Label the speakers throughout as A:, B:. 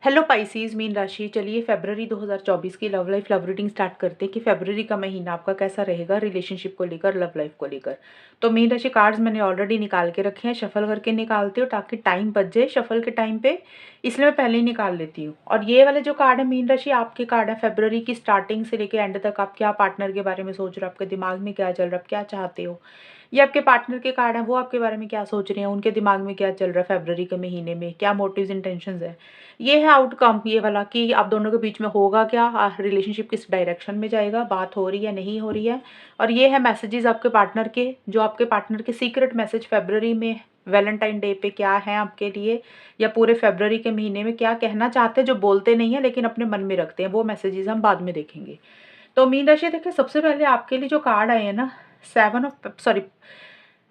A: Hello Pisces mean राशि। चलिए फरवरी 2024 की love life love reading start करते हैं कि फरवरी का महीना आपका कैसा रहेगा रिलेशनशिप को लेकर, लव लाइफ को लेकर। तो मीन राशि कार्ड्स मैंने ऑलरेडी निकाल के रखे हैं, शफल करके निकालती हूँ ताकि टाइम बच जाए शफल के टाइम पे, इसलिए मैं पहले ही निकाल लेती हूँ। और ये वाले जो कार्ड है मीन राशि आपके कार्ड है फरवरी की स्टार्टिंग से लेकर एंड तक। आप क्या पार्टनर के बारे में सोच रहे हो, आपके दिमाग में क्या चल रहा है, आप क्या चाहते हो। ये आपके पार्टनर के कार्ड है, वो आपके बारे में क्या सोच रहे हैं, उनके दिमाग में क्या चल रहा है फरवरी के महीने में, क्या मोटिव्स इंटेंशंस है। ये है आउटकम ये वाला कि आप दोनों के बीच में होगा क्या, रिलेशनशिप किस डायरेक्शन में जाएगा, बात हो रही है नहीं हो रही है। और ये है मैसेजेस आपके पार्टनर के, जो आपके पार्टनर के सीक्रेट मैसेज फरवरी में वैलेंटाइन डे पे क्या है आपके लिए, या पूरे फरवरी के महीने में क्या कहना चाहते हैं, जो बोलते नहीं है लेकिन अपने मन में रखते हैं। वो मैसेजेस हम बाद में देखेंगे। तो मीन राशि देखिए, सबसे पहले आपके लिए जो कार्ड आए हैं ना, seven of sorry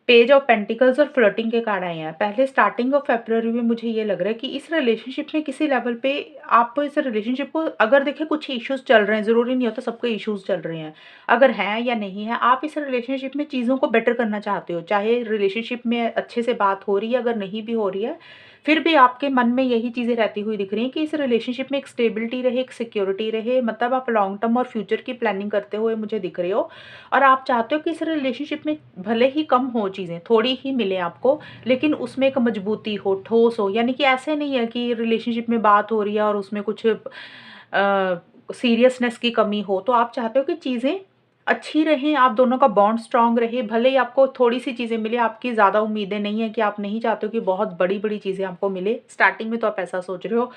A: page of pentacles और फ्लर्टिंग के कार्ड आए हैं। पहले स्टार्टिंग ऑफ फरवरी में मुझे ये लग रहा है कि इस रिलेशनशिप में किसी लेवल पे आप इस रिलेशनशिप को अगर देखें, कुछ इश्यूज चल रहे हैं, ज़रूरी नहीं होता सबके इश्यूज चल रहे हैं। अगर हैं या नहीं है, आप इस रिलेशनशिप में चीज़ों को बेटर करना चाहते हो। चाहे रिलेशनशिप में अच्छे से बात हो रही है, अगर नहीं भी हो रही है, फिर भी आपके मन में यही चीज़ें रहती हुई दिख रही हैं कि इस रिलेशनशिप में एक स्टेबिलिटी रहे, एक सिक्योरिटी रहे। मतलब आप लॉन्ग टर्म और फ्यूचर की प्लानिंग करते हुए मुझे दिख रहे हो। और आप चाहते हो कि इस रिलेशनशिप में भले ही कम हो चीज़ें, थोड़ी ही मिले आपको, लेकिन उसमें एक मजबूती हो, ठोस हो। यानी कि ऐसे नहीं है कि रिलेशनशिप में बात हो रही है और उसमें कुछ सीरियसनेस की कमी हो। तो आप चाहते हो कि चीज़ें अच्छी रहें, आप दोनों का बॉन्ड स्ट्रांग रहे, भले ही आपको थोड़ी सी चीज़ें मिले। आपकी ज़्यादा उम्मीदें नहीं है कि आप नहीं चाहते हो कि बहुत बड़ी बड़ी चीज़ें आपको मिले। स्टार्टिंग में तो आप ऐसा सोच रहे हो,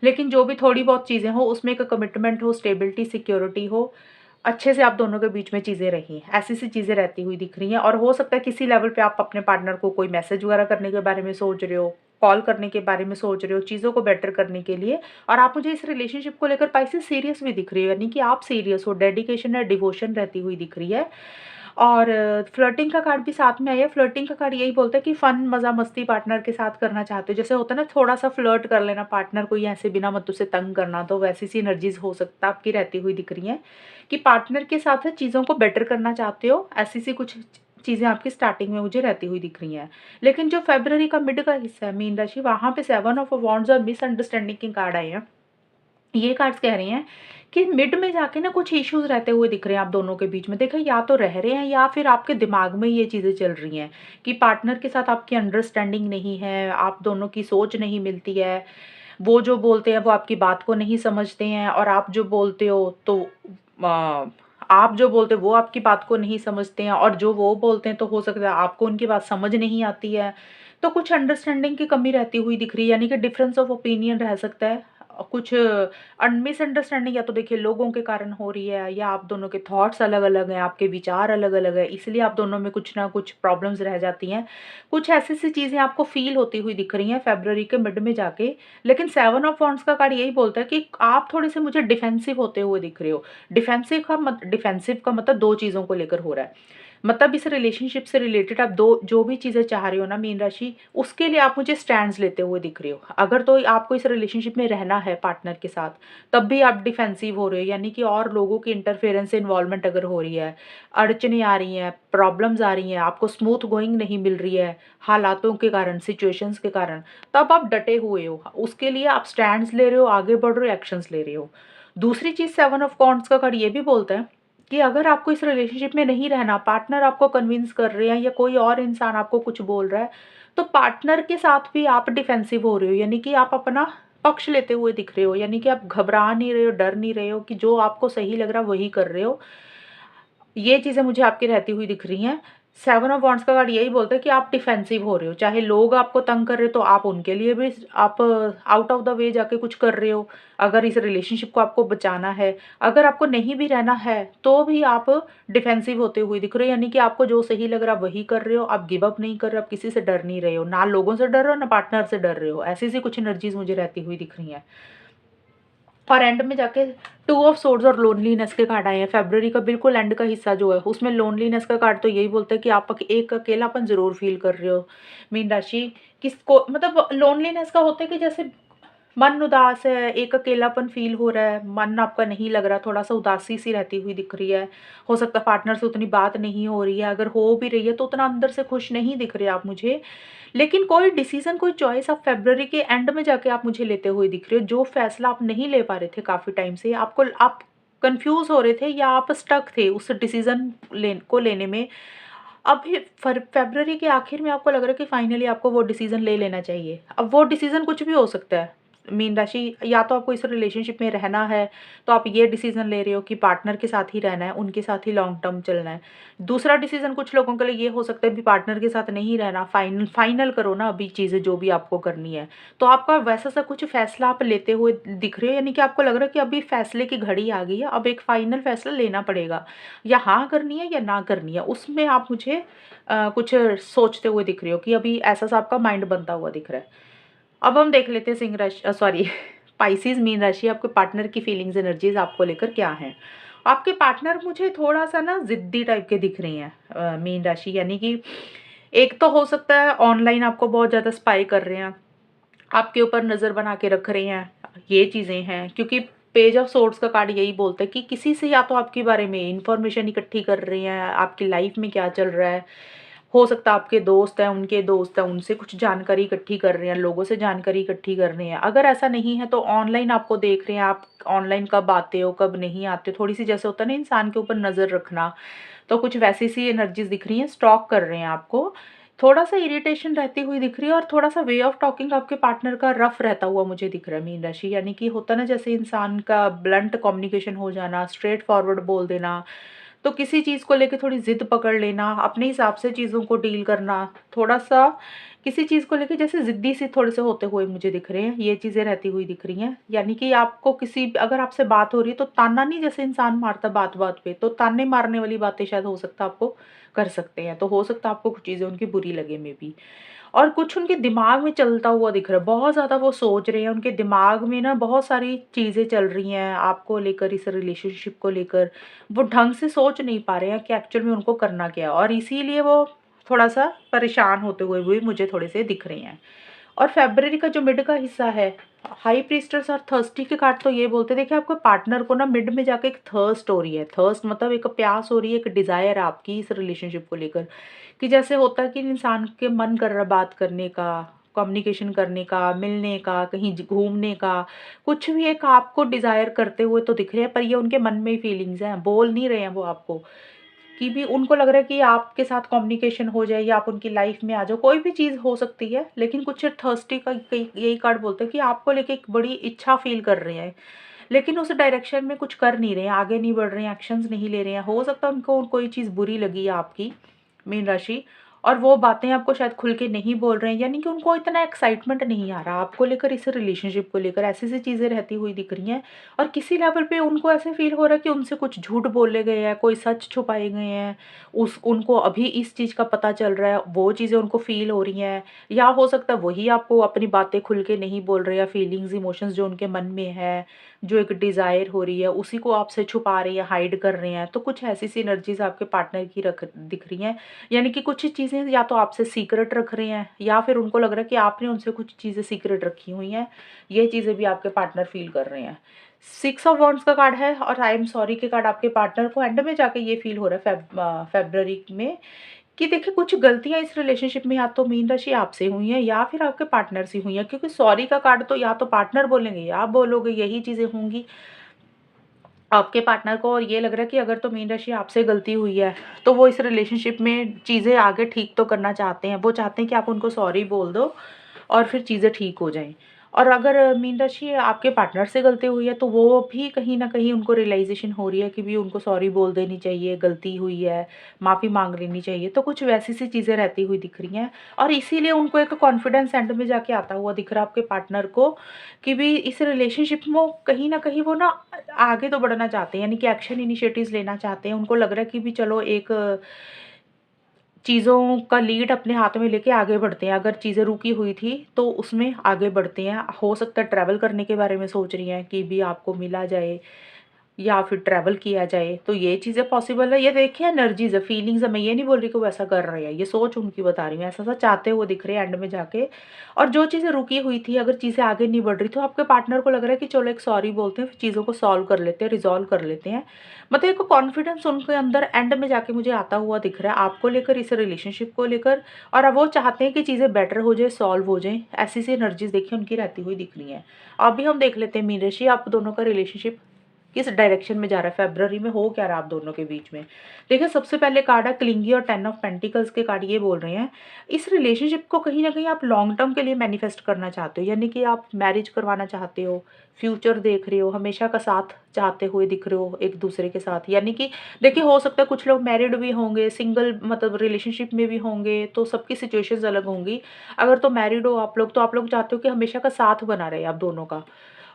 A: लेकिन जो भी थोड़ी बहुत चीज़ें हो उसमें एक कमिटमेंट हो, स्टेबिलिटी, सिक्योरिटी हो, अच्छे से आप दोनों के बीच में चीज़ें रहीं, ऐसी-सी चीज़ें रहती हुई दिख रही हैं। और हो सकता है किसी लेवल पे आप अपने पार्टनर को कोई मैसेज वगैरह करने के बारे में सोच रहे हो, कॉल करने के बारे में सोच रहे हो, चीज़ों को बेटर करने के लिए। और आप मुझे इस रिलेशनशिप को लेकर पाइसेस सीरियस भी दिख रही हो, यानी कि आप सीरियस हो, डेडिकेशन या डिवोशन रहती हुई दिख रही है। और फ्लर्टिंग का कार्ड भी साथ में आया है। फ्लर्टिंग का कार्ड यही बोलता है कि फन, मज़ा, मस्ती पार्टनर के साथ करना चाहते हो। जैसे होता है ना, थोड़ा-सा फ्लर्ट कर लेना पार्टनर को, या ऐसे बिना मतलब से तंग करना, तो वैसी सी एनर्जीज़ हो सकता है आपकी रहती हुई दिख रही हैं कि पार्टनर के साथ चीज़ों को बेटर करना चाहते हो। ऐसी सी कुछ चीज़ें आपकी स्टार्टिंग में मुझे रहती हुई दिख रही हैं। लेकिन जो फ़रवरी का मिड का हिस्सा है मीन राशि, वहाँ पे 7 ऑफ वांड्स और मिसअंडरस्टैंडिंग के कार्ड आए हैं। ये कार्ड्स कह रही हैं कि मिड में जाके ना कुछ इश्यूज रहते हुए दिख रहे हैं आप दोनों के बीच में। देखिए, या तो रह रहे हैं या फिर आपके दिमाग में ये चीज़ें चल रही हैं कि पार्टनर के साथ आपकी अंडरस्टैंडिंग नहीं है, आप दोनों की सोच नहीं मिलती है। वो जो बोलते हैं वो आपकी बात को नहीं समझते हैं, और आप जो बोलते हो तो अ, आप जो बोलते हो वो आपकी बात को नहीं समझते हैं, और जो वो बोलते हैं तो हो सकता है आपको उनकी बात समझ नहीं आती है। तो कुछ अंडरस्टैंडिंग की कमी रहती हुई दिख रही है, यानी कि डिफरेंस ऑफ ओपिनियन रह सकता है। कुछ मिसअंडरस्टैंडिंग या तो देखिए लोगों के कारण हो रही है, या आप दोनों के थॉट्स अलग-अलग हैं, आपके विचार अलग-अलग हैं, इसलिए आप दोनों में कुछ ना कुछ प्रॉब्लम्स रह जाती हैं। कुछ ऐसी-सी चीज़ें आपको फ़ील होती हुई दिख रही हैं फ़रवरी के मिड में जाके। लेकिन 7 ऑफ वांड्स का कार्ड यही बोलता है कि आप थोड़े-से मुझे डिफेंसिव होते हुए दिख रहे हो। डिफेंसिव का मतलब 2 चीज़ों को लेकर हो रहा है। मतलब इस रिलेशनशिप से रिलेटेड आप 2 जो भी चीज़ें चाह रहे हो ना मीन राशि, उसके लिए आप मुझे स्टैंड्स लेते हुए दिख रहे हो। अगर तो आपको इस रिलेशनशिप में रहना है पार्टनर के साथ, तब भी आप डिफेंसिव हो रहे हो, यानी कि और लोगों की इंटरफेरेंस से इन्वॉल्वमेंट अगर हो रही है, अड़चनें आ रही हैं, प्रॉब्लम्स आ रही हैं, आपको स्मूथ गोइंग नहीं मिल रही है, हालातों के कारण, सिचुएशंस के कारण, तब आप डटे हुए हो। उसके लिए आप स्टैंड्स ले रहे हो, आगे बढ़ रहे हो, एक्शंस ले रहे हो। दूसरी चीज़ 7 ऑफ कॉन्स का कार्ड ये भी बोलता है कि अगर आपको इस रिलेशनशिप में नहीं रहना, पार्टनर आपको कन्विंस कर रहे हैं या कोई और इंसान आपको कुछ बोल रहा है, तो पार्टनर के साथ भी आप डिफेंसिव हो रहे हो, यानी कि आप अपना पक्ष लेते हुए दिख रहे हो, यानी कि आप घबरा नहीं रहे हो, डर नहीं रहे हो, कि जो आपको सही लग रहा है वही कर रहे हो। ये चीज़ें मुझे आपकी रहती हुई दिख रही हैं। 7 ऑफ वांड्स का कार्ड यही बोलता है कि आप डिफेंसिव हो रहे हो। चाहे लोग आपको तंग कर रहे हो, तो आप उनके लिए भी आप आउट ऑफ द वे जाके कुछ कर रहे हो, अगर इस रिलेशनशिप को आपको बचाना है। अगर आपको नहीं भी रहना है, तो भी आप डिफेंसिव होते हुए दिख रहे हो, यानी कि आपको जो सही लग रहा है वही कर रहे हो। आप गिव अप नहीं कर रहे हो, आप किसी से डर नहीं रहे हो। ना लोगों से डर रहे हो, ना पार्टनर से डर रहे हो। ऐसी-सी कुछ एनर्जीज़ मुझे रहती हुई दिख रही हैं। और एंड में जाके 2 ऑफ सोर्ड्स और लोनलीनेस के कार्ड आए हैं। फ़रवरी का बिल्कुल एंड का हिस्सा जो है, उसमें लोनलीनेस का कार्ड तो यही बोलता है कि आप एक अकेलापन ज़रूर फ़ील कर रहे हो। मीन राशि किसको मतलब लोनलीनेस का होता है कि जैसे मन उदास है, एक अकेलापन फ़ील हो रहा है, मन आपका नहीं लग रहा, थोड़ा-सा उदासी-सी रहती हुई दिख रही है। हो सकता है पार्टनर से उतनी बात नहीं हो रही है, अगर हो भी रही है तो उतना अंदर से खुश नहीं दिख रहे आप मुझे। लेकिन कोई डिसीज़न, कोई चॉइस आप फ़रवरी के एंड में जाके आप मुझे लेते हुए दिख रहे हो, जो फ़ैसला आप नहीं ले पा रहे थे काफ़ी टाइम से, आप कन्फ्यूज़ हो रहे थे या आप स्टक थे उस डिसीज़न लेने में। अभी फ़रवरी के आखिर में आपको लग रहा है कि फाइनली आपको वो डिसीज़न ले लेना चाहिए। अब वो डिसीज़न कुछ भी हो सकता है। मीन राशि, या तो आपको इस रिलेशनशिप में रहना है, तो आप ये डिसीज़न ले रहे हो कि पार्टनर के साथ ही रहना है, उनके साथ ही लॉन्ग टर्म चलना है। दूसरा डिसीज़न कुछ लोगों के लिए ये हो सकता है कि पार्टनर के साथ नहीं रहना, फाइनल करो ना अभी चीज़ें जो भी आपको करनी है। तो आपका वैसा-सा कुछ फ़ैसला आप लेते हुए दिख रहे हो, यानी कि आपको लग रहा है कि अभी फ़ैसले की घड़ी आ गई है, अब एक फाइनल फ़ैसला लेना पड़ेगा। या हाँ करनी है या ना करनी है, उसमें आप मुझे कुछ सोचते हुए दिख रहे हो कि अभी ऐसा-सा आपका माइंड बनता हुआ दिख रहा है। अब हम देख लेते हैं सिंह राशि, सॉरी पाइसेस मीन राशि, आपके पार्टनर की फीलिंग्स एनर्जीज आपको लेकर क्या हैं। आपके पार्टनर मुझे थोड़ा सा ना जिद्दी टाइप के दिख रही हैं, मीन राशि, यानी कि एक तो हो सकता है ऑनलाइन आपको बहुत ज़्यादा स्पाई कर रहे हैं, आपके ऊपर नज़र बना के रख रहे हैं, ये चीज़ें हैं। क्योंकि पेज ऑफ सोर्ड्स का कार्ड यही बोलता है कि किसी से या तो आपके बारे में इंफॉर्मेशन इकट्ठी कर रहे हैं, आपकी लाइफ में क्या चल रहा है। हो सकता है आपके दोस्त हैं, उनसे कुछ जानकारी इकट्ठी कर रहे हैं, लोगों से जानकारी इकट्ठी कर रहे हैं। अगर ऐसा नहीं है तो ऑनलाइन आपको देख रहे हैं, आप ऑनलाइन कब आते हो, कब नहीं आते हो, थोड़ी-सी जैसे होता है ना इंसान के ऊपर नज़र रखना, तो कुछ वैसी-सी एनर्जीज़ दिख रही हैं, स्टॉक कर रहे हैं आपको। थोड़ा-सा इरिटेशन रहती हुई दिख रही है और थोड़ा-सा वे ऑफ टॉकिंग आपके पार्टनर का रफ़ रहता हुआ मुझे दिख रहा है मीन राशि। यानी कि होता है ना जैसे इंसान का ब्लंट कम्युनिकेशन हो जाना, स्ट्रेट फॉरवर्ड बोल देना, तो किसी चीज़ को लेके थोड़ी ज़िद पकड़ लेना, अपने हिसाब से चीज़ों को डील करना, थोड़ा-सा किसी चीज़ को लेके जैसे ज़िद्दी से थोड़े से होते हुए मुझे दिख रहे हैं, ये चीज़ें रहती हुई दिख रही हैं। यानी कि आपको किसी अगर आपसे बात हो रही है तो ताना नहीं, जैसे इंसान मारता बात-बात पे, तो ताने मारने वाली बातें शायद हो सकता है आपको कर सकते हैं। तो हो सकता है आपको कुछ चीज़ें उनकी बुरी लगे मेबी। और कुछ उनके दिमाग में चलता हुआ दिख रहा है, बहुत ज़्यादा वो सोच रहे हैं, उनके दिमाग में ना बहुत सारी चीज़ें चल रही हैं आपको लेकर, इस रिलेशनशिप को लेकर। वो ढंग से सोच नहीं पा रहे हैं कि एक्चुअल में उनको करना क्या है, और इसीलिए वो थोड़ा-सा परेशान होते हुए भी मुझे थोड़े से दिख रहे हैं। और फ़रवरी का जो मिड का हिस्सा है, हाई प्रीस्टेस और थर्स्टी के कार्ड तो ये बोलते हैं, देखिए आपके पार्टनर को ना मिड में जाके एक थर्स्ट हो रही है। थर्स्ट मतलब एक प्यास हो रही है, एक डिज़ायर है आपकी इस रिलेशनशिप को लेकर। कि जैसे होता है कि इंसान के मन कर रहा है बात करने का, कम्युनिकेशन करने का, मिलने का, कहीं घूमने का, कुछ भी एक आपको डिज़ायर करते हुए तो दिख रहे हैं, पर ये उनके मन में ही फीलिंग्स हैं, बोल नहीं रहे हैं वो आपको। कि भी उनको लग रहा है कि आपके साथ कम्युनिकेशन हो जाए या आप उनकी लाइफ में आ जाओ, कोई भी चीज़ हो सकती है। लेकिन कुछ थर्स्टी का कई यही कार्ड बोलता है कि आपको लेके एक बड़ी इच्छा फ़ील कर रहे हैं, लेकिन उस डायरेक्शन में कुछ कर नहीं रहे हैं, आगे नहीं बढ़ रहे हैं, एक्शंस नहीं ले रहे हैं। हो सकता है उनको कोई चीज़ बुरी लगी है आपकी, मीन राशि, और वो बातें आपको शायद खुल के नहीं बोल रहे हैं, यानी कि उनको इतना एक्साइटमेंट नहीं आ रहा आपको लेकर, इस रिलेशनशिप को लेकर ऐसी-ऐसी चीज़ें रहती हुई दिख रही हैं। और किसी लेवल पे उनको ऐसे फ़ील हो रहा है कि उनसे कुछ झूठ बोले गए हैं, कोई सच छुपाए गए हैं, उस उनको अभी इस चीज़ का पता चल रहा है, वो चीज़ें उनको फ़ील हो रही हैं। या हो सकता है वही आपको अपनी बातें खुल के नहीं बोल रहे, या फीलिंग्स, इमोशंस जो उनके मन में है, जो एक डिज़ायर हो रही है, उसी को आपसे छुपा रहे हैं, हाइड कर रहे हैं। तो कुछ ऐसी-सी एनर्जीज़ आपके पार्टनर की रख दिख रही हैं। यानी कि कुछ चीज़ें या तो आपसे सीक्रेट रख रहे हैं, या फिर उनको लग रहा है कि आपने उनसे कुछ चीज़ें सीक्रेट रखी हुई हैं। ये चीज़ें भी आपके पार्टनर फ़ील कर रहे हैं। सिक्स ऑफ वॉन्ड्स का कार्ड है और आई एम सॉरी के कार्ड आपके पार्टनर को एंड में जाके ये फ़ील हो रहा है फ़रवरी में, कि देखिए कुछ गलतियाँ इस रिलेशनशिप में या तो मीन राशि आपसे हुई हैं या फिर आपके पार्टनर से हुई हैं, क्योंकि सॉरी का कार्ड तो या तो पार्टनर बोलेंगे या आप बोलोगे, यही चीज़ें होंगी आपके पार्टनर को। और ये लग रहा है कि अगर तो मीन राशि आपसे गलती हुई है, तो वो इस रिलेशनशिप में चीज़ें आगे ठीक तो करना चाहते हैं। वो चाहते हैं कि आप उनको सॉरी बोल दो और फिर चीज़ें ठीक हो जाएँ। और अगर मीन राशि आपके पार्टनर से गलती हुई है, तो वो भी कहीं न कहीं उनको रियलाइज़ेशन हो रही है कि भी उनको सॉरी बोल देनी चाहिए, गलती हुई है, माफ़ी माँग लेनी चाहिए। तो कुछ वैसी-सी चीज़ें रहती हुई दिख रही हैं, और इसीलिए उनको एक कॉन्फिडेंस एंड में जाके आता हुआ दिख रहा है आपके पार्टनर को, कि भी इस रिलेशनशिप में वो कहीं न कहीं वो ना आगे तो बढ़ना चाहते हैं, यानी कि एक्शन इनिशिएटिव्स लेना चाहते हैं। उनको लग रहा है कि भी चलो एक चीज़ों का लीड अपने हाथ में लेके आगे बढ़ते हैं। अगर चीज़ें रुकी हुई थी तो उसमें आगे बढ़ते हैं। हो सकता है ट्रैवल करने के बारे में सोच रही हैं कि भी आपको मिला जाए, या फिर ट्रैवल किया जाए, तो ये चीज़ें पॉसिबल है। ये देखिए एनर्जीज़ है, फीलिंग्स है, मैं ये नहीं बोल रही कि वो ऐसा कर रहे हैं, ये सोच उनकी बता रही हूँ, ऐसा-ऐसा चाहते हुए दिख रहे हैं एंड में जाके। और जो चीज़ें रुकी हुई थी, अगर चीज़ें आगे नहीं बढ़ रही, तो आपके पार्टनर को लग रहा है कि चलो एक सॉरी बोलते हैं, फिर चीज़ों को सॉल्व कर लेते हैं, रिज़ॉल्व कर लेते हैं। मतलब एक कॉन्फिडेंस उनके अंदर एंड में जाके मुझे आता हुआ दिख रहा है, आपको लेकर, इस रिलेशनशिप को लेकर। और अब वो चाहते हैं कि चीज़ें बेटर हो जाए, सॉल्व हो जाएँ, ऐसी-सी एनर्जीज़ देखिए उनकी रहती हुई दिख रही हैं। अभी हम देख लेते हैं मीन राशि, आप दोनों का रिलेशनशिप किस डायरेक्शन में जा रहा है, फ़रवरी में हो क्या रहा है आप दोनों के बीच में। देखिए सबसे पहले कार्ड है क्लिंगी और 10 ऑफ पेंटिकल्स के कार्ड ये बोल रहे हैं, इस रिलेशनशिप को कहीं न कहीं आप लॉन्ग टर्म के लिए मैनिफेस्ट करना चाहते हो, यानी कि आप मैरिज करवाना चाहते हो, फ्यूचर देख रहे हो, हमेशा का साथ चाहते हुए दिख रहे हो एक-दूसरे के साथ। यानी कि देखिए हो सकता है कुछ लोग मैरिड भी होंगे, सिंगल मतलब रिलेशनशिप में भी होंगे, तो सबकी सिचुएशंस अलग होंगी। अगर तो मैरिड हो आप लोग, तो आप लोग चाहते हो कि हमेशा का साथ बना रहे आप दोनों का।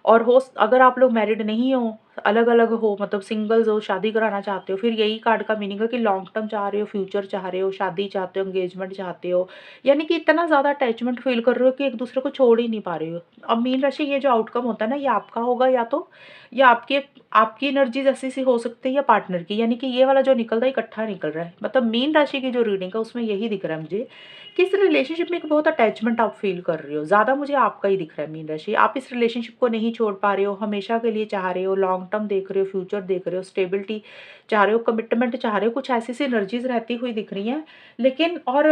A: और अगर आप लोग मैरिड नहीं हो, अलग-अलग हो, मतलब सिंगल्स हो, शादी कराना चाहते हो, फिर यही कार्ड का मीनिंग है कि लॉन्ग टर्म चाह रहे हो, फ्यूचर चाह रहे हो, शादी चाहते हो, एंगेजमेंट चाहते हो। यानी कि इतना ज़्यादा अटैचमेंट फ़ील कर रहे हो कि एक-दूसरे को छोड़ ही नहीं पा रहे हो। अब मीन राशि ये जो आउटकम होता है ना, ये आपका होगा या आपकी आपकी एनर्जीज़ ऐसी-सी हो सकती है या पार्टनर की। यानी कि ये वाला जो निकल रहा है इकट्ठा निकल रहा है। मतलब मीन राशि की जो रीडिंग है उसमें यही दिख रहा है मुझे कि इस रिलेशनशिप में एक बहुत अटैचमेंट आप फ़ील कर रहे हो। ज़्यादा मुझे आपका ही दिख रहा है मीन राशि। आप इस रिलेशनशिप को नहीं छोड़ पा रहे हो, हमेशा के लिए चाह रहे हो, लॉन्ग टर्म देख रहे हो, फ्यूचर देख रहे हो, स्टेबिलिटी चाह रहे हो, कमिटमेंट चाह रहे हो, कुछ ऐसी-सी एनर्जीज़ रहती हुई दिख रही हैं। लेकिन और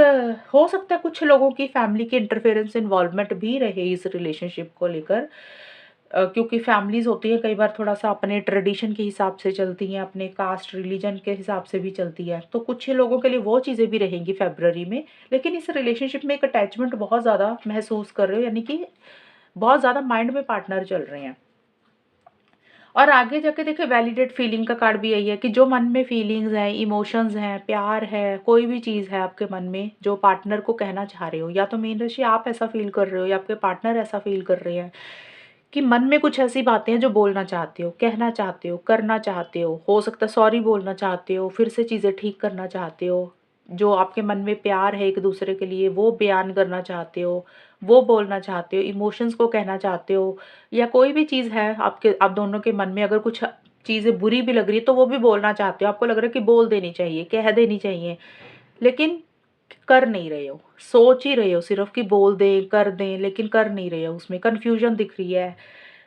A: हो सकता है कुछ लोगों की फैमिली की इंटरफेरेंस इन्वॉल्वमेंट भी रहे इस रिलेशनशिप को लेकर। क्योंकि फैमिलीज़ होती हैं कई बार थोड़ा-सा अपने ट्रेडिशन के हिसाब से चलती हैं, अपने कास्ट, रिलीजन के हिसाब से भी चलती हैं। तो कुछ लोगों के लिए वो चीज़ें भी रहेंगी फ़रवरी में। लेकिन इस रिलेशनशिप में एक अटैचमेंट बहुत ज़्यादा महसूस कर रहे हो, यानी कि बहुत ज़्यादा माइंड में पार्टनर चल रहे हैं। और आगे जाके देखिए वैलिडेट फीलिंग का कार्ड भी यही है कि जो मन में फीलिंग्स हैं, इमोशंस हैं, प्यार है, कोई भी चीज़ है आपके मन में जो पार्टनर को कहना चाह रहे हो, या तो मीन राशि आप ऐसा फ़ील कर रहे हो या आपके पार्टनर ऐसा फ़ील कर रहे हैं कि मन में कुछ ऐसी बातें हैं जो बोलना चाहते हो, कहना चाहते हो, करना चाहते हो सकता है सॉरी बोलना चाहते हो, फिर से चीज़ें ठीक करना चाहते हो। जो आपके मन में प्यार है एक-दूसरे के लिए वो बयान करना चाहते हो, वो बोलना चाहते हो, इमोशंस को कहना चाहते हो, या कोई भी चीज़ है आप दोनों के मन में अगर कुछ चीज़ें बुरी भी लग रही है तो वो भी बोलना चाहते हो। आपको लग रहा है कि बोल देनी चाहिए, कह देनी चाहिए, लेकिन कर नहीं रहे हो। सोच ही रहे हो सिर्फ़ कि बोल दें, कर दें, लेकिन कर नहीं रहे हो। उसमें कन्फ्यूज़न दिख रही है,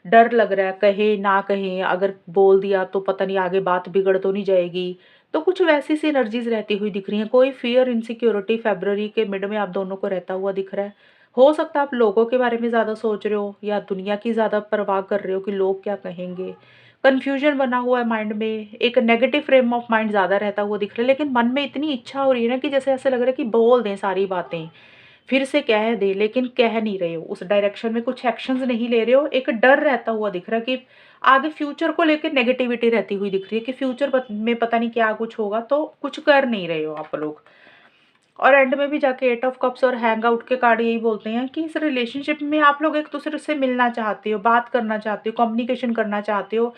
A: डर लग रहा है कहें, ना कहें, अगर बोल दिया तो पता नहीं आगे बात बिगड़ तो नहीं जाएगी। तो कुछ वैसी सी एनर्जीज़ रहती हुई दिख रही हैं। कोई फ़ियर, इनसिक्योरिटी फ़रवरी के मिड में आप दोनों को रहता हुआ दिख रहा है। हो सकता है आप लोगों के बारे में ज़्यादा सोच रहे हो या दुनिया की ज़्यादा परवाह कर रहे हो कि लोग क्या कहेंगे। कन्फ्यूज़न बना हुआ है माइंड में, एक नेगेटिव फ्रेम ऑफ माइंड ज़्यादा रहता हुआ दिख रहा है, लेकिन मन में इतनी इच्छा हो रही है ना कि जैसे ऐसा लग रहा है कि बोल दें सारी बातें, फिर से कह दें, लेकिन कह नहीं रहे हो, उस डायरेक्शन में कुछ एक्शंस नहीं ले रहे हो। एक डर रहता हुआ दिख रहा है कि आगे फ्यूचर को लेके नेगेटिविटी रहती हुई दिख रही है कि फ्यूचर में पता नहीं क्या कुछ होगा, तो कुछ कर नहीं रहे हो आप लोग। और एंड में भी जाके 8 ऑफ कप्स और हैंग आउट के कार्ड यही बोलते हैं कि इस रिलेशनशिप में आप लोग एक-दूसरे से मिलना चाहते हो, बात करना चाहते हो, कम्युनिकेशन करना चाहते हो।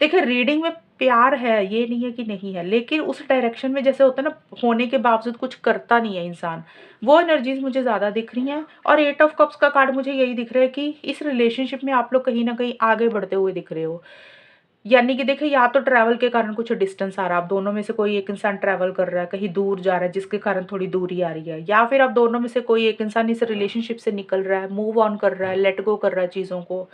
A: देखिए रीडिंग में प्यार है, ये नहीं है कि नहीं है, लेकिन उस डायरेक्शन में जैसे होता है ना, होने के बावजूद कुछ करता नहीं है इंसान, वो एनर्जीज़ मुझे ज़्यादा दिख रही हैं। और 8 ऑफ कप्स का कार्ड मुझे यही दिख रहा है कि इस रिलेशनशिप में आप लोग कहीं न कहीं आगे बढ़ते हुए दिख रहे हो। यानी कि देखिए या तो ट्रैवल के कारण कुछ डिस्टेंस आ रहा है, आप दोनों में से कोई एक इंसान ट्रैवल कर रहा है, कहीं दूर जा रहा है जिसके कारण थोड़ी दूरी आ रही है, या फिर आप दोनों में से कोई एक इंसान इस रिलेशनशिप से निकल रहा है, मूव ऑन कर रहा है, लेट गो कर रहा है चीज़ों को।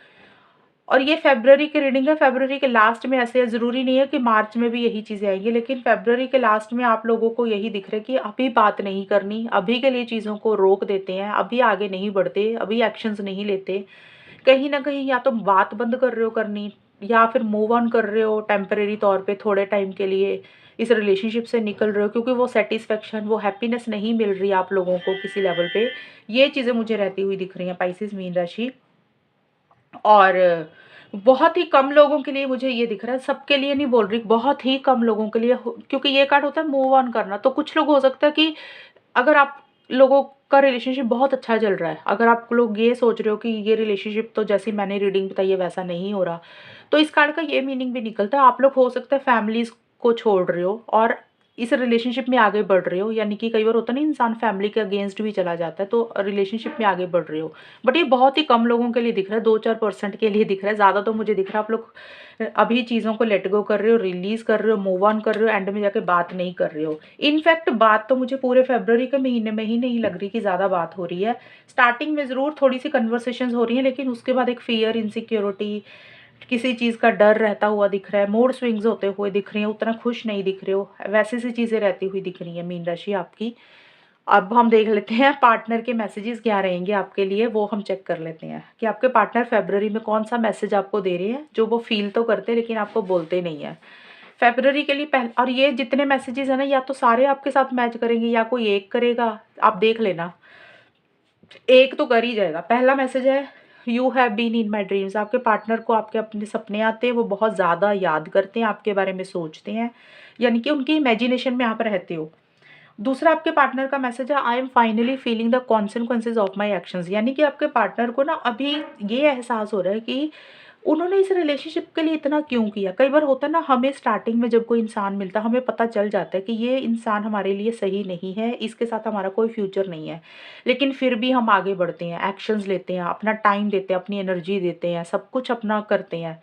A: और ये फ़रवरी की रीडिंग है, फ़रवरी के लास्ट में ऐसे है, ज़रूरी नहीं है कि मार्च में भी यही चीज़ें आएँगी, लेकिन फ़रवरी के लास्ट में आप लोगों को यही दिख रहा है कि अभी बात नहीं करनी, अभी के लिए चीज़ों को रोक देते हैं, अभी आगे नहीं बढ़ते, अभी एक्शंस नहीं लेते। कहीं न कहीं या तो बात बंद कर रहे हो करनी, या फिर मूव ऑन कर रहे हो टेम्परेरी तौर पे थोड़े टाइम के लिए, इस रिलेशनशिप से निकल रहे हो क्योंकि वो सैटिस्फैक्शन, वो हैप्पीनेस नहीं मिल रही है आप लोगों को किसी लेवल पे। ये चीज़ें मुझे रहती हुई दिख रही हैं पाइसेस मीन राशि। और बहुत ही कम लोगों के लिए मुझे ये दिख रहा है, सबके लिए नहीं बोल रही, बहुत ही कम लोगों के लिए हो, क्योंकि ये कार्ड होता है मूव ऑन करना। तो कुछ लोग हो सकता है कि अगर आप लोगों का रिलेशनशिप बहुत अच्छा चल रहा है, अगर आप लोग ये सोच रहे हो कि ये रिलेशनशिप तो जैसी मैंने रीडिंग बताई है वैसा नहीं हो रहा, तो इस कार्ड का ये मीनिंग भी निकलता है, आप लोग हो सकता है फैमिलीज़ को छोड़ रहे हो और इस रिलेशनशिप में आगे बढ़ रहे हो, यानी कि कई बार होता है ना इंसान फैमिली के अगेंस्ट भी चला जाता है, तो रिलेशनशिप में आगे बढ़ रहे हो। बट ये बहुत ही कम लोगों के लिए दिख रहा है, 2-4% के लिए दिख रहा है, ज़्यादा तो मुझे दिख रहा है आप लोग अभी चीज़ों को लेट गो कर रहे हो, रिलीज़ कर रहे हो, मूव ऑन कर रहे हो, एंड में जाके बात नहीं कर रहे हो। इनफैक्ट बात तो मुझे पूरे फरवरी के महीने में ही नहीं लग रही कि ज़्यादा बात हो रही है। स्टार्टिंग में ज़रूर थोड़ी सी कन्वर्सेशंस हो रही हैं, लेकिन उसके बाद एक फ़ियर, इनसिक्योरिटी, किसी चीज़ का डर रहता हुआ दिख रहा है, मूड स्विंग्स होते हुए दिख रही हैं, उतना खुश नहीं दिख रहे हो, वैसी सी चीज़ें रहती हुई दिख रही हैं मीन राशि आपकी। अब हम देख लेते हैं पार्टनर के मैसेजेस क्या रहेंगे आपके लिए, वो हम चेक कर लेते हैं कि आपके पार्टनर फरवरी में कौन-सा मैसेज आपको दे रहे हैं, जो वो फ़ील तो करते हैं लेकिन आपको बोलते नहीं हैं। फरवरी के लिए और ये जितने मैसेजेस हैं ना, या तो सारे आपके साथ मैच करेंगे या कोई एक करेगा, आप देख लेना। एक तो कर ही जाएगा। पहला मैसेज है, you have been in my dreams. आपके पार्टनर को आपके अपने सपने आते हैं, वो बहुत ज़्यादा याद करते हैं, आपके बारे में सोचते हैं, यानी कि उनकी इमेजिनेशन में आप रहते हो। दूसरा आपके पार्टनर का मैसेज है, I am finally feeling the consequences of my actions. यानी कि आपके पार्टनर को ना अभी ये एहसास हो रहा है कि उन्होंने इस रिलेशनशिप के लिए इतना क्यों किया। कई बार होता है ना, हमें स्टार्टिंग में जब कोई इंसान मिलता है, हमें पता चल जाता है कि ये इंसान हमारे लिए सही नहीं है, इसके साथ हमारा कोई फ्यूचर नहीं है, लेकिन फिर भी हम आगे बढ़ते हैं, एक्शंस लेते हैं, अपना टाइम देते हैं, अपनी एनर्जी देते हैं, सब कुछ अपना करते हैं।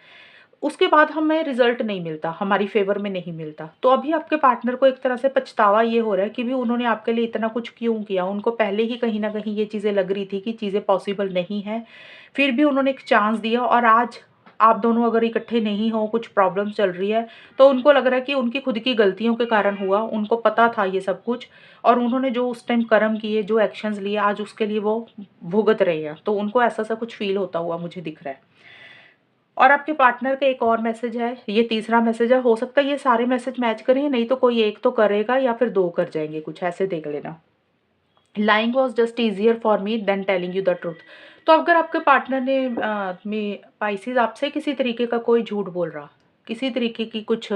A: उसके बाद हमें रिजल्ट नहीं मिलता, हमारी फेवर में नहीं मिलता, तो अभी आपके पार्टनर को एक तरह से पछतावा ये हो रहा है कि भी उन्होंने आपके लिए इतना कुछ क्यों किया। उनको पहले ही कहीं ना कहीं ये चीज़ें लग रही थी कि चीज़ें पॉसिबल नहीं है, फिर भी उन्होंने एक चांस दिया, और आज आप दोनों अगर इकट्ठे नहीं हो, कुछ प्रॉब्लम चल रही है, तो उनको लग रहा है कि उनकी खुद की गलतियों के कारण हुआ, उनको पता था ये सब कुछ, और उन्होंने जो उस टाइम कर्म किए, जो एक्शंस लिए, आज उसके लिए वो भुगत रहे हैं, तो उनको ऐसा सा कुछ फील होता हुआ मुझे दिख रहा है। और आपके पार्टनर का एक और मैसेज है, ये तीसरा मैसेज है, हो सकता है ये सारे मैसेज मैच करें, नहीं तो कोई एक तो करेगा या फिर दो कर जाएंगे, कुछ ऐसे देख लेना। Lying was just easier for me then telling you the truth. तो अगर आपके पार्टनर ने में पाइसेस आपसे किसी तरीके का कोई झूठ बोल रहा, किसी तरीके की कुछ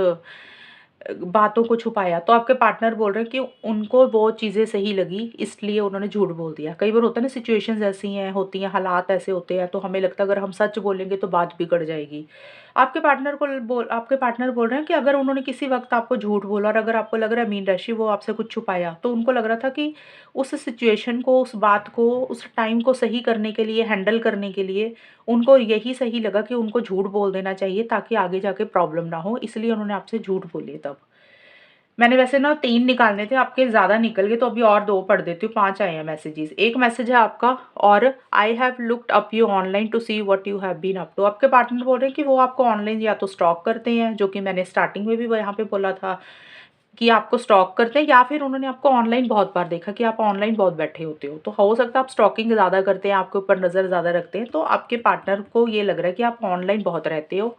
A: बातों को छुपाया, तो आपके पार्टनर बोल रहे हैं कि उनको वो चीज़ें सही लगी, इसलिए उन्होंने झूठ बोल दिया। कई बार होता है ना, सिचुएशंस ऐसी हैं, होती हैं, हालात ऐसे होते हैं, तो हमें लगता है अगर हम सच बोलेंगे तो बात बिगड़ जाएगी। आपके पार्टनर बोल रहे हैं कि अगर उन्होंने किसी वक्त आपको झूठ बोला, और अगर आपको लग रहा है मीन राशि वो आपसे कुछ छुपाया, तो उनको लग रहा था कि उस सिचुएशन को, उस बात को, उस टाइम को सही करने के लिए, हैंडल करने के लिए उनको यही सही लगा कि उनको झूठ बोल देना चाहिए, ताकि आगे जाके प्रॉब्लम ना हो, इसलिए उन्होंने आपसे झूठ बोली तब। मैंने वैसे ना 3 निकालने थे, आपके ज़्यादा निकल गए, तो अभी और 2 पढ़ देती हूँ, 5 आए हैं मैसेजेस। एक मैसेज है आपका, और I have looked up you online to see what you have been up to. आपके पार्टनर बोल रहे हैं कि वो आपको ऑनलाइन या तो स्टॉक करते हैं, जो कि मैंने स्टार्टिंग में भी वो यहाँ पे बोला था कि आपको स्टॉक करते हैं, या फिर उन्होंने आपको ऑनलाइन बहुत बार देखा कि आप ऑनलाइन बहुत बैठे होते हो। तो हो सकता है आप स्टॉकिंग ज़्यादा करते हैं, आपके ऊपर नज़र ज़्यादा रखते हैं, तो आपके पार्टनर को ये लग रहा है कि आप ऑनलाइन बहुत रहते हो।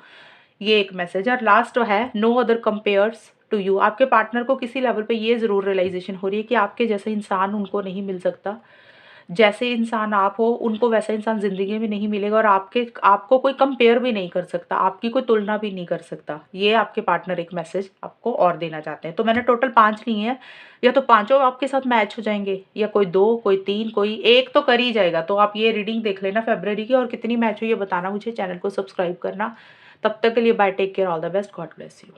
A: ये एक मैसेज है। और लास्ट है, no other compares to you. आपके पार्टनर को किसी लेवल पे ये ज़रूर रियलाइजेशन हो रही है कि आपके जैसे इंसान उनको नहीं मिल सकता। जैसे इंसान आप हो, उनको वैसा इंसान ज़िंदगी में नहीं मिलेगा, और आपको कोई कंपेयर भी नहीं कर सकता, आपकी कोई तुलना भी नहीं कर सकता। ये आपके पार्टनर एक मैसेज आपको और देना चाहते हैं। तो मैंने टोटल 5 लिए हैं, या तो पाँचों आपके साथ मैच हो जाएँगे, या कोई 2, कोई 3, कोई 1 तो कर ही जाएगा। तो आप ये रीडिंग देख लेना फरवरी की, और कितनी मैच हुई ये बताना मुझे, चैनल को सब्सक्राइब करना। तब तक के लिए bye, take care, all the best, God bless you.